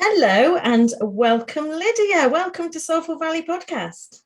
Hello and welcome, Lydia. Welcome to Soulful Valley Podcast.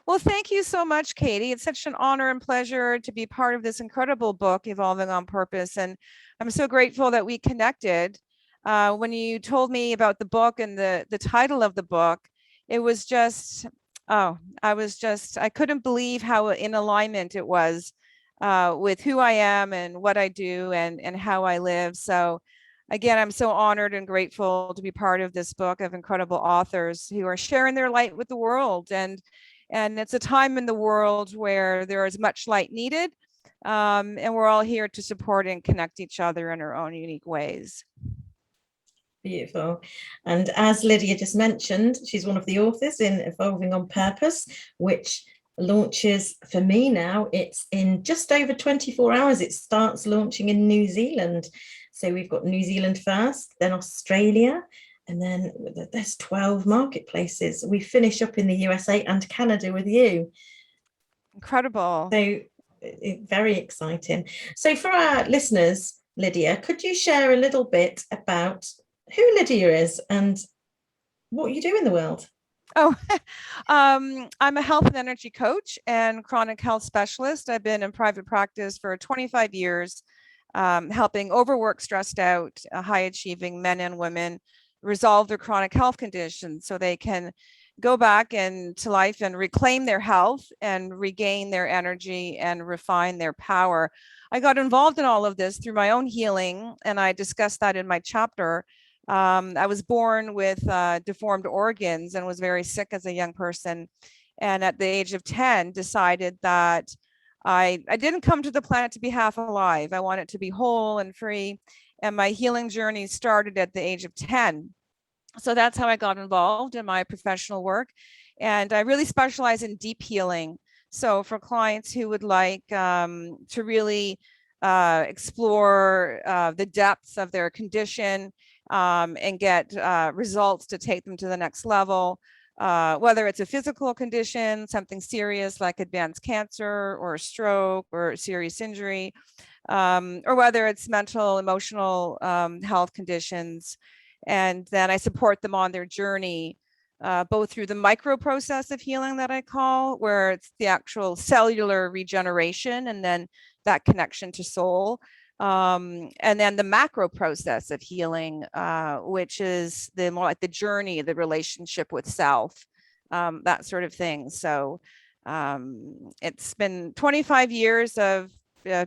Well, thank you so much, Katie. It's such an honor and pleasure to be part of this incredible book, Evolving on Purpose. And I'm so grateful that we connected. When you told me about the book and the title of the book, it was just, I couldn't believe how in alignment it was with who I am and what I do and how I live. So again, I'm so honored and grateful to be part of this book of incredible authors who are sharing their light with the world. And it's a time in the world where there is much light needed. And we're all here to support and connect each other in our own unique ways. Beautiful. And as Lydia just mentioned, she's one of the authors in Evolving on Purpose, which launches for me now. It's in just over 24 hours. It starts launching in New Zealand. So we've got New Zealand first, then Australia, and then there's 12 marketplaces. We finish up in the USA and Canada with you. Incredible. So very exciting. So for our listeners, Lydia, could you share a little bit about who Lydia is and what you do in the world? I'm a health and energy coach and chronic health specialist. I've been in private practice for 25 years, helping overworked, stressed out, high achieving men and women resolve their chronic health conditions so they can go back into life and reclaim their health and regain their energy and refine their power. I got involved in all of this through my own healing, and I discussed that in my chapter. I was born with deformed organs and was very sick as a young person. And at the age of 10, decided that I didn't come to the planet to be half alive. I wanted to be whole and free. And my healing journey started at the age of 10. So that's how I got involved in my professional work. And I really specialize in deep healing. So for clients who would like to really explore the depths of their condition and get results to take them to the next level, whether it's a physical condition, something serious like advanced cancer or a stroke or a serious injury, or whether it's mental, emotional health conditions. And then I support them on their journey, both through the micro process of healing that I call, where it's the actual cellular regeneration and then that connection to soul. And then the macro process of healing, which is the more like the journey, the relationship with self, that sort of thing. So it's been 25 years of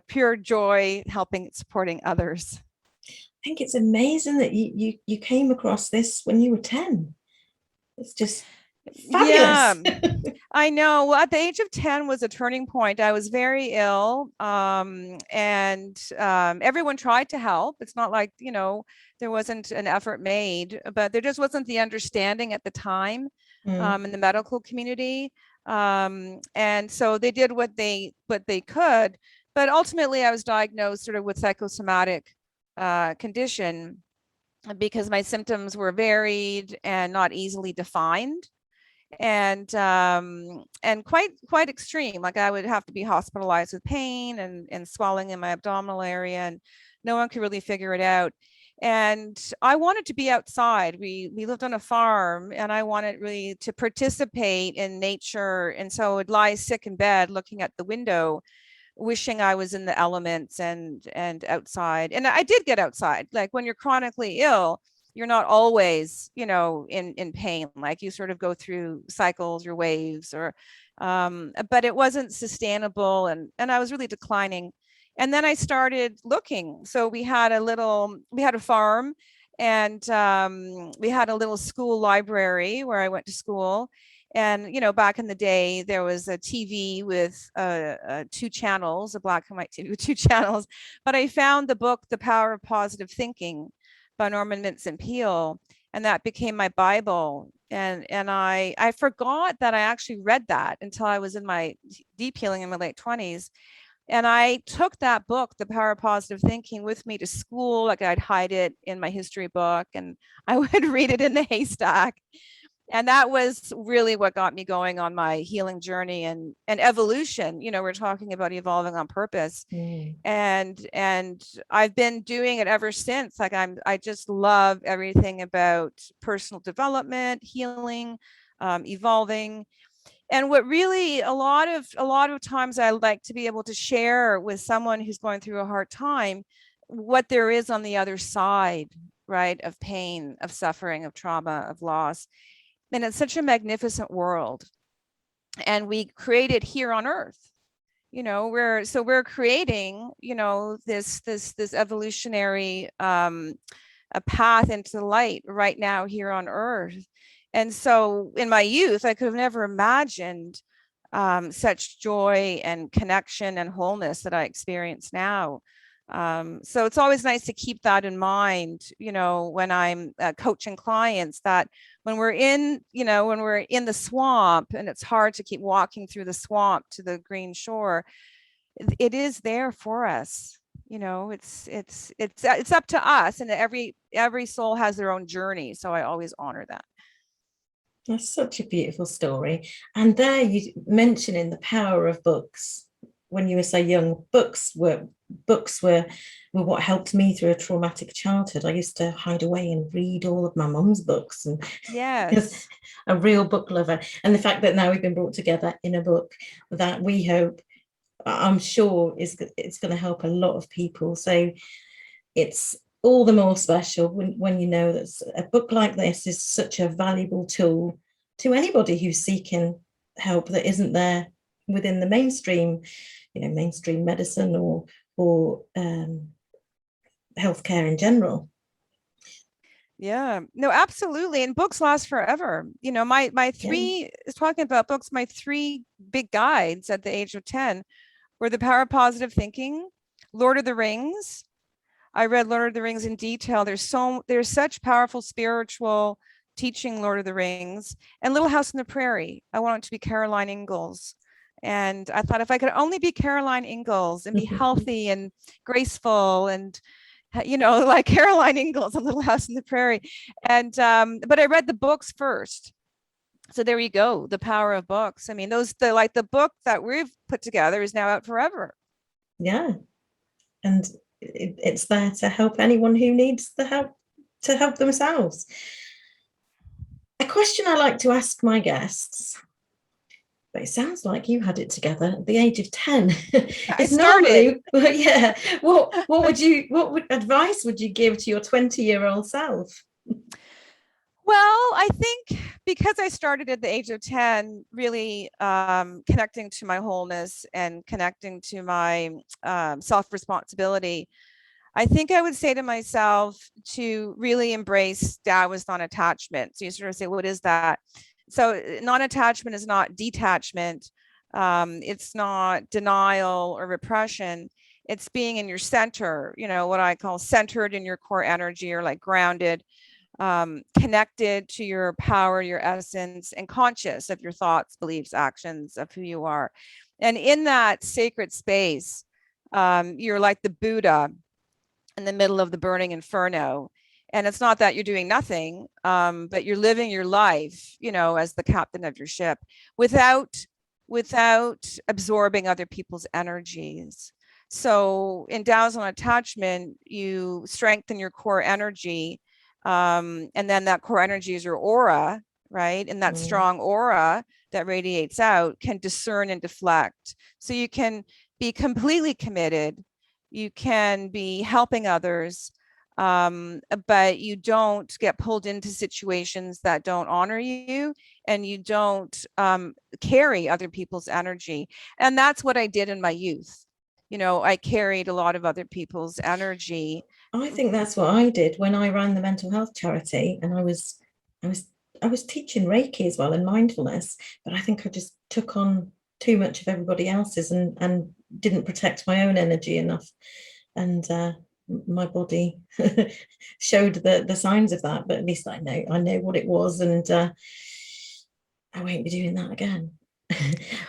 pure joy, helping, supporting others. I think it's amazing that you came across this when you were 10. It's just fabulous. Yeah, I know. Well, at the age of 10 was a turning point. I was very ill, and everyone tried to help. It's not like, there wasn't an effort made, but there just wasn't the understanding at the time in the medical community. And so they did what they could. But ultimately, I was diagnosed sort of with psychosomatic condition because my symptoms were varied and not easily defined, and quite extreme. Like I would have to be hospitalized with pain and swelling in my abdominal area, and no one could really figure it out. And I wanted to be outside. We lived on a farm, and I wanted really to participate in nature. And so I would lie sick in bed looking at the window, wishing I was in the elements and outside. And I did get outside. Like when you're chronically ill, you're not always, in pain. Like you sort of go through cycles or waves, or but it wasn't sustainable, and I was really declining. And then I started looking. So we had a farm, and we had a little school library where I went to school. And, back in the day, there was a TV with 2 channels, a black and white TV with 2 channels. But I found the book, The Power of Positive Thinking by Norman Vincent Peale. And that became my Bible. And I forgot that I actually read that until I was in my deep healing in my late 20s. And I took that book, The Power of Positive Thinking, with me to school. Like I'd hide it in my history book, and I would read it in the haystack. And that was really what got me going on my healing journey and evolution. We're talking about evolving on purpose. And I've been doing it ever since. Like I just love everything about personal development, healing, evolving. And what really a lot of times I like to be able to share with someone who's going through a hard time what there is on the other side, right, of pain, of suffering, of trauma, of loss. And it's such a magnificent world, and we create it here on earth. We're creating, this evolutionary a path into the light right now here on earth. And so in my youth, I could have never imagined such joy and connection and wholeness that I experience now. So it's always nice to keep that in mind, when I'm coaching clients, that when we're in the swamp and it's hard to keep walking through the swamp to the green shore, it is there for us. It's up to us, and every soul has their own journey. So I always honor that. That's such a beautiful story. And there you mentioning the power of books. When you were so young, books were what helped me through a traumatic childhood. I used to hide away and read all of my mum's books, and yes, a real book lover. And the fact that now we've been brought together in a book that we hope, I'm sure, it's going to help a lot of people. So it's all the more special when you know that a book like this is such a valuable tool to anybody who's seeking help that isn't there within the mainstream medicine or healthcare in general. Yeah, no, absolutely. And books last forever. My three is talking about books. My three big guides at the age of 10 were The Power of Positive Thinking, Lord of the Rings. I read Lord of the Rings in detail. There's such powerful spiritual teaching, Lord of the Rings, and Little House on the Prairie. I wanted to be Caroline Ingalls. And I thought if I could only be Caroline Ingalls and be healthy and graceful and, like Caroline Ingalls on Little House on the Prairie. And, but I read the books first. So there you go. The power of books. I mean, the book that we've put together is now out forever. Yeah. And it's there to help anyone who needs the help to help themselves. A question I like to ask my guests, but it sounds like you had it together at the age of 10. It's normally, yeah. What advice would you give to your 20-year-old self? Well, I think because I started at the age of 10, really connecting to my wholeness and connecting to my self-responsibility, I think I would say to myself to really embrace Taoist non-attachment. So you sort of say, what is that? So non-attachment is not detachment. It's not denial or repression. It's being in your center, what I call centered in your core energy, or like grounded, connected to your power, your essence, and conscious of your thoughts, beliefs, actions, of who you are. And in that sacred space, you're like the Buddha in the middle of the burning inferno. And it's not that you're doing nothing, but you're living your life, as the captain of your ship without absorbing other people's energies. So in Taoism attachment, you strengthen your core energy. And then that core energy is your aura, right? And that strong aura that radiates out can discern and deflect. So you can be completely committed. You can be helping others, but you don't get pulled into situations that don't honor you, and you don't carry other people's energy. And that's what I did in my youth. I carried a lot of other people's energy. I think that's what I did when I ran the mental health charity, and I was teaching Reiki as well and mindfulness, but I think I just took on too much of everybody else's and didn't protect my own energy enough, and my body showed the signs of that. But at least I know what it was, and I won't be doing that again.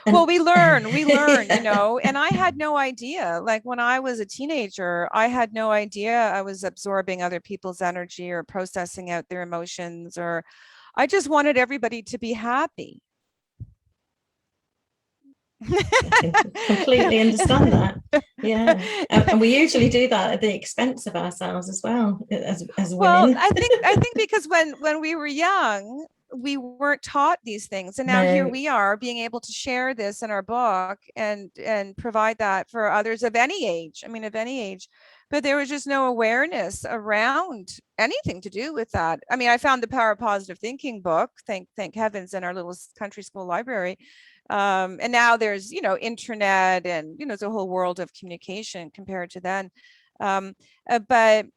Well, we learn, yeah. and I had no idea. Like when I was a teenager, I had no idea I was absorbing other people's energy or processing out their emotions, or I just wanted everybody to be happy. I can completely understand that. Yeah. And we usually do that at the expense of ourselves as well, as Well, women. I think because when we were young, we weren't taught these things, and now here No. we are being able to share this in our book and provide that for others of any age. I mean, of any age, but there was just no awareness around anything to do with that. I mean, I found the Power of Positive Thinking book, thank heavens, in our little country school library. And now there's, you know, internet, and, you know, it's a whole world of communication compared to then. But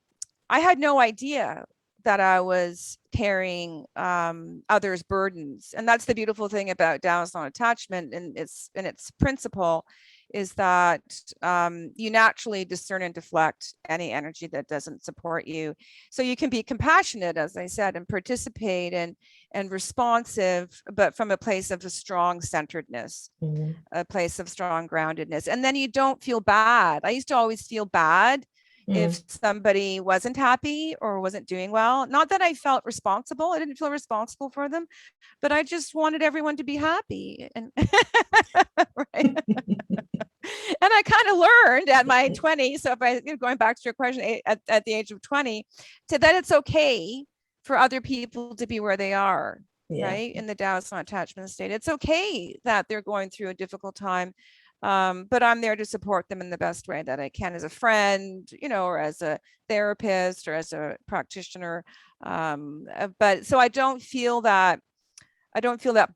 I had no idea that I was carrying others' burdens. And that's the beautiful thing about Taoist non-attachment and its principle, is that you naturally discern and deflect any energy that doesn't support you. So you can be compassionate, as I said, and participate and responsive, but from a place of a strong centeredness, a place of strong groundedness. And then you don't feel bad. I used to always feel bad if somebody wasn't happy or wasn't doing well. Not that I felt responsible. I didn't feel responsible for them, but I just wanted everyone to be happy. And right. And I kind of learned at my 20s. So if I, going back to your question, at the age of 20, that it's okay for other people to be where they are, right? In the Taoist non-attachment state. It's okay that they're going through a difficult time. But I'm there to support them in the best way that I can, as a friend, you know, or as a therapist, or as a practitioner. But so I don't feel that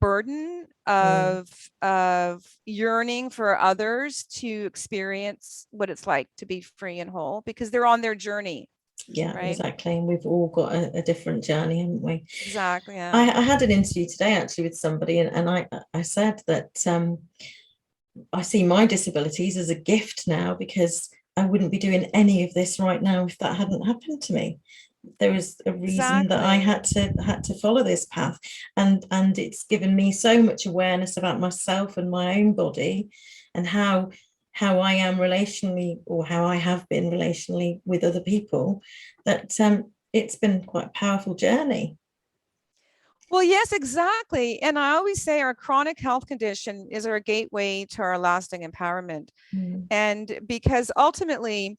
burden of yearning for others to experience what it's like to be free and whole, because they're on their journey. Yeah, right? exactly. And we've all got a different journey, haven't we? Exactly. Yeah. I had an interview today actually with somebody, and I said that I see my disabilities as a gift now, because I wouldn't be doing any of this right now if that hadn't happened to me. There was a reason that I had to follow this path, and it's given me so much awareness about myself and my own body, and how I am relationally, or how I have been relationally with other people, that it's been quite a powerful journey. Well, yes, exactly. And I always say our chronic health condition is our gateway to our lasting empowerment. And because ultimately,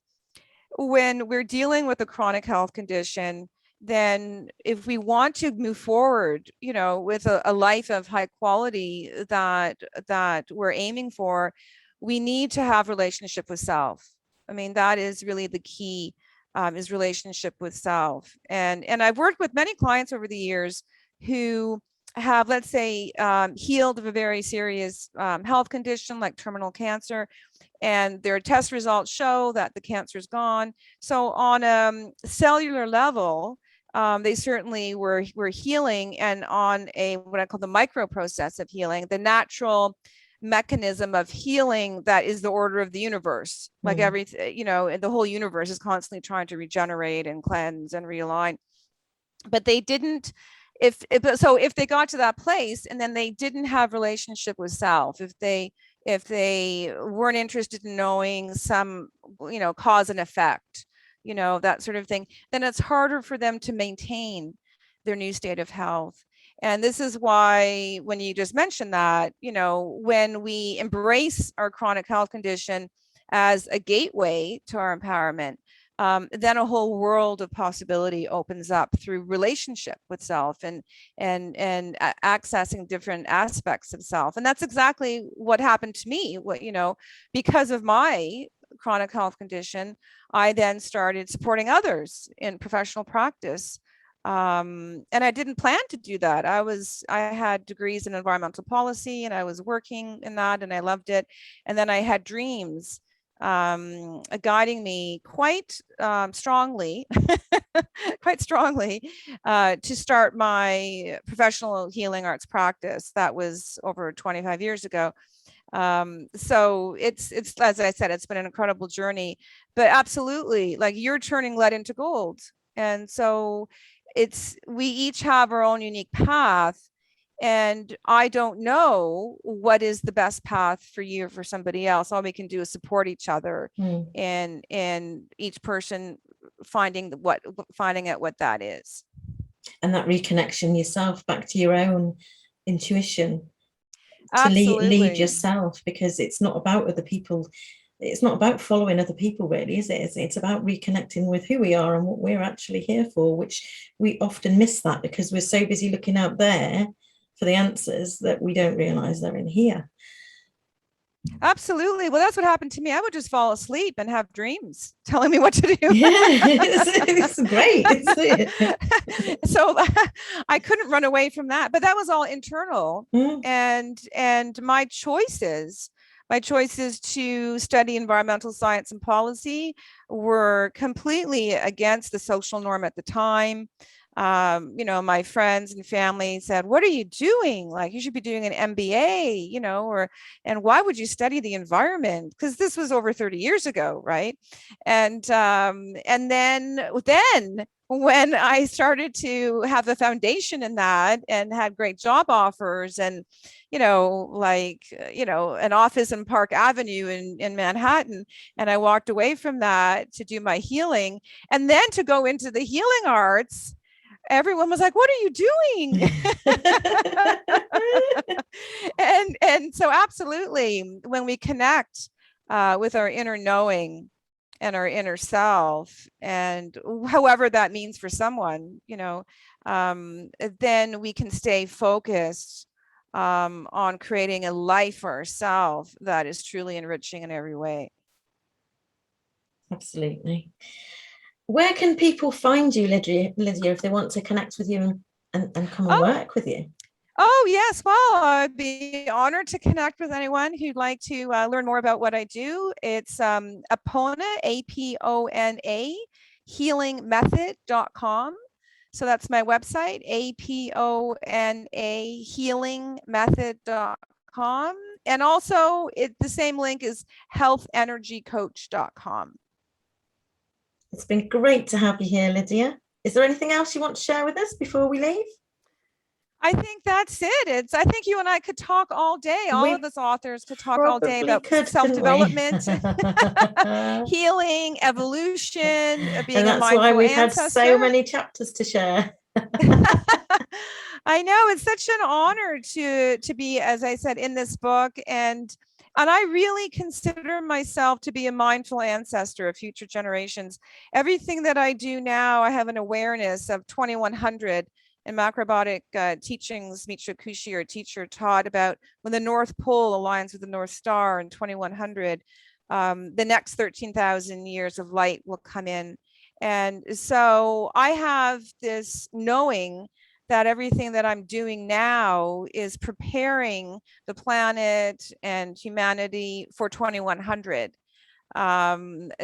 when we're dealing with a chronic health condition, then if we want to move forward, you know, with a life of high quality that we're aiming for, we need to have relationship with self. I mean, that is really the key, is relationship with self. And I've worked with many clients over the years who have, let's say, healed of a very serious health condition like terminal cancer, and their test results show that the cancer is gone. So on a cellular level, they certainly were healing, and on a what I call the micro process of healing, the natural mechanism of healing that is the order of the universe. Like everything, you know, the whole universe is constantly trying to regenerate and cleanse and realign. But they didn't, if they got to that place and then they didn't have relationship with self, if they weren't interested in knowing some, you know, cause and effect, you know, that sort of thing, then it's harder for them to maintain their new state of health. And this is why, when you just mentioned that, you know, when we embrace our chronic health condition as a gateway to our empowerment, then a whole world of possibility opens up through relationship with self and accessing different aspects of self. And that's exactly what happened to me. What, you know, because of my chronic health condition, I then started supporting others in professional practice. And I didn't plan to do that. I had degrees in environmental policy, and I was working in that, and I loved it. And then I had dreams guiding me quite strongly, to start my professional healing arts practice. That was over 25 years ago. So it's as I said, it's been an incredible journey. But absolutely, like, you're turning lead into gold, and so we each have our own unique path. And I don't know what is the best path for you or for somebody else. All we can do is support each other, and each person finding out what that is. And that reconnection yourself back to your own intuition, to lead Absolutely. yourself, because it's not about other people. It's not about following other people, really, is it? It's about reconnecting with who we are and what we're actually here for, which we often miss that because we're so busy looking out there for the answers that we don't realize they're in here. Absolutely. Well, that's what happened to me. I would just fall asleep and have dreams telling me what to do. Yeah, it's great, isn't it? So I couldn't run away from that, but that was all internal. Mm. And my choices to study environmental science and policy were completely against the social norm at the time. My friends and family said, "What are you doing? Like, you should be doing an MBA, and why would you study the environment?" Because this was over 30 years ago, right? And then when I started to have the foundation in that and had great job offers and, an office in Park Avenue in Manhattan, and I walked away from that to do my healing and then to go into the healing arts, everyone was like, "What are you doing?" and so absolutely, when we connect with our inner knowing and our inner self, and however that means for someone, then we can stay focused on creating a life for ourselves that is truly enriching in every way. Absolutely. Where can people find you, Lydia, if they want to connect with you and come and work with you? Oh, yes. Well, I'd be honored to connect with anyone who'd like to learn more about what I do. It's Apona, Apona, healingmethod.com. So that's my website, Apona, healingmethod.com. And also the same link is healthenergycoach.com. It's been great to have you here, Lydia. Is there anything else you want to share with us before we leave? I think that's it. I think you and I could talk all day. All of us authors could talk all day about self-development, healing, evolution, being and a mindful why we've ancestor. had so many chapters to share. I know, it's such an honor to be, as I said, in this book, and I really consider myself to be a mindful ancestor of future generations. Everything that I do now, I have an awareness of 2100 and macrobiotic teachings. Mitra Kushi, our teacher, taught about when the North Pole aligns with the North Star in 2100, the next 13,000 years of light will come in. And so I have this knowing that everything that I'm doing now is preparing the planet and humanity for 2100.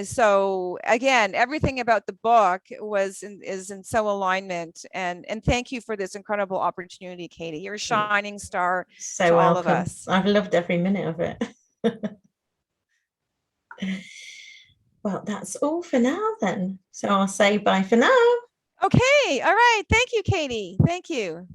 So again, everything about the book is in so alignment, and thank you for this incredible opportunity, Katie. You're a shining star to all of us. I've loved every minute of it. Well, that's all for now then. So I'll say bye for now. Okay. All right. Thank you, Katie. Thank you.